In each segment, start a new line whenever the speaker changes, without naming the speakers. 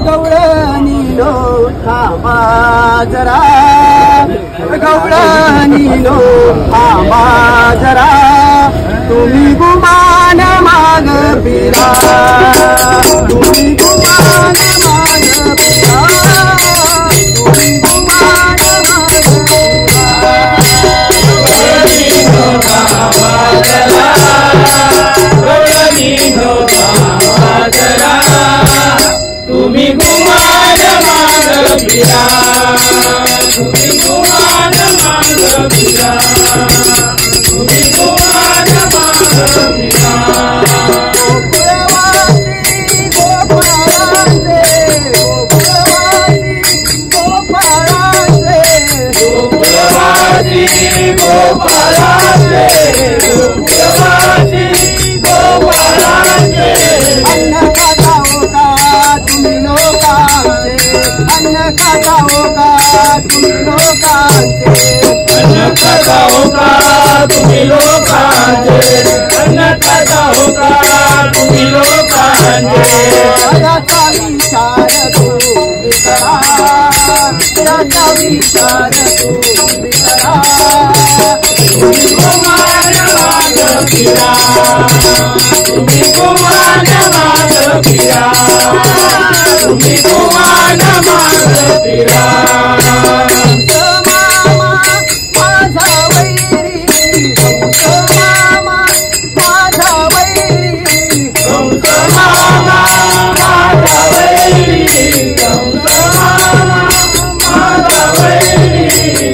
गवळणीनो थांबा जरा, गवळणीनो थांबा जरा, तुम्ही गुमान माग फिरा, तुम्ही गुमान माग फिरा, तुम्ही गुमान माग फिरा, गवळणीनो थांबा जरा, गवळणीनो थांबा जरा, तुम्ही गुमान माग फिरा, तुम्ही गुमान माग फिरा, तुम्ही गुमान माग फिरा. गोकुळवासी गोपाळाचे, गोकुळवासी गोपाळाचे, गोकुळवासी गोपाळाचे, अन्न खाता हो का तुम्ही लोकांचे, अन्न खाता हो का तुम्ही लोकांचे, अन्न खाता हो का तुम्ही लोकांचे, अन्न खाता हो का तुम्ही लोकांचे. याचा विचार तुम्ही करा, याचा विचार तुम्ही करा, तुम्ही गुमान माग फिरा, तुम्ही गुमान माग फिरा, तुम्ही गुमान माग फिरा. माझा वैरी, मामा माझा वैरी, मामा माझा वैरी, माझा वैरी.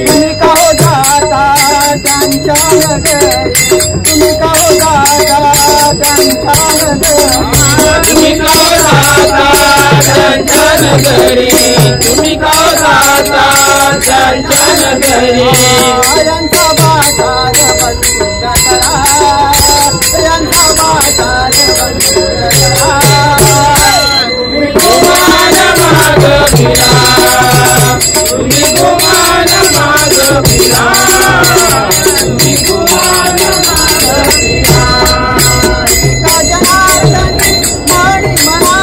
तुम्ही का हो जाता त्यांच्या नगरी, तुम्ही का हो जाता त्यांच्या नगरी, तुम्ही का हो जाता त्यांच्या नगरी, तुम्ही का हो जाता त्यांच्या नगरी. यांचा बाजार बंद करा, यांचा बाजार बंद करा, तुम्ही गुमान माग फिरा, तुम्ही गुमान माग फिरा, तुम्ही गुमान माग फिरा. एका जनार्दनी माणी म्हणा,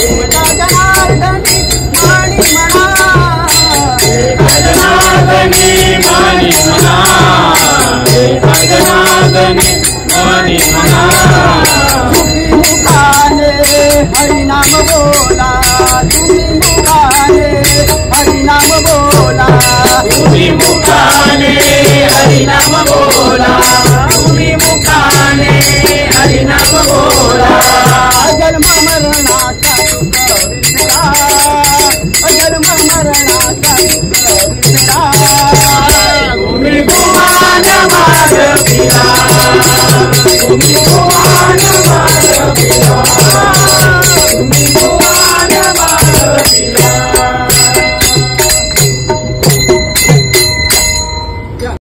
एका जनार्दनी माणी म्हणा, एका जनार्दनी माणी म्हणा, एका जनार्दनी माणी म्हणा. तुम्ही मुखाने हरिनाम बोला, तुम्ही मुखाने हरिनाम बोला, तुम्ही मुखाने हरिनाम बोला, तुम्ही मुखाने हरिनाम बोला. जन्म मरणाचा दुःख विसरा, जन्म मरणाचा दुःख विसरा, तुम्ही गुमान माग फिरा, तुम्ही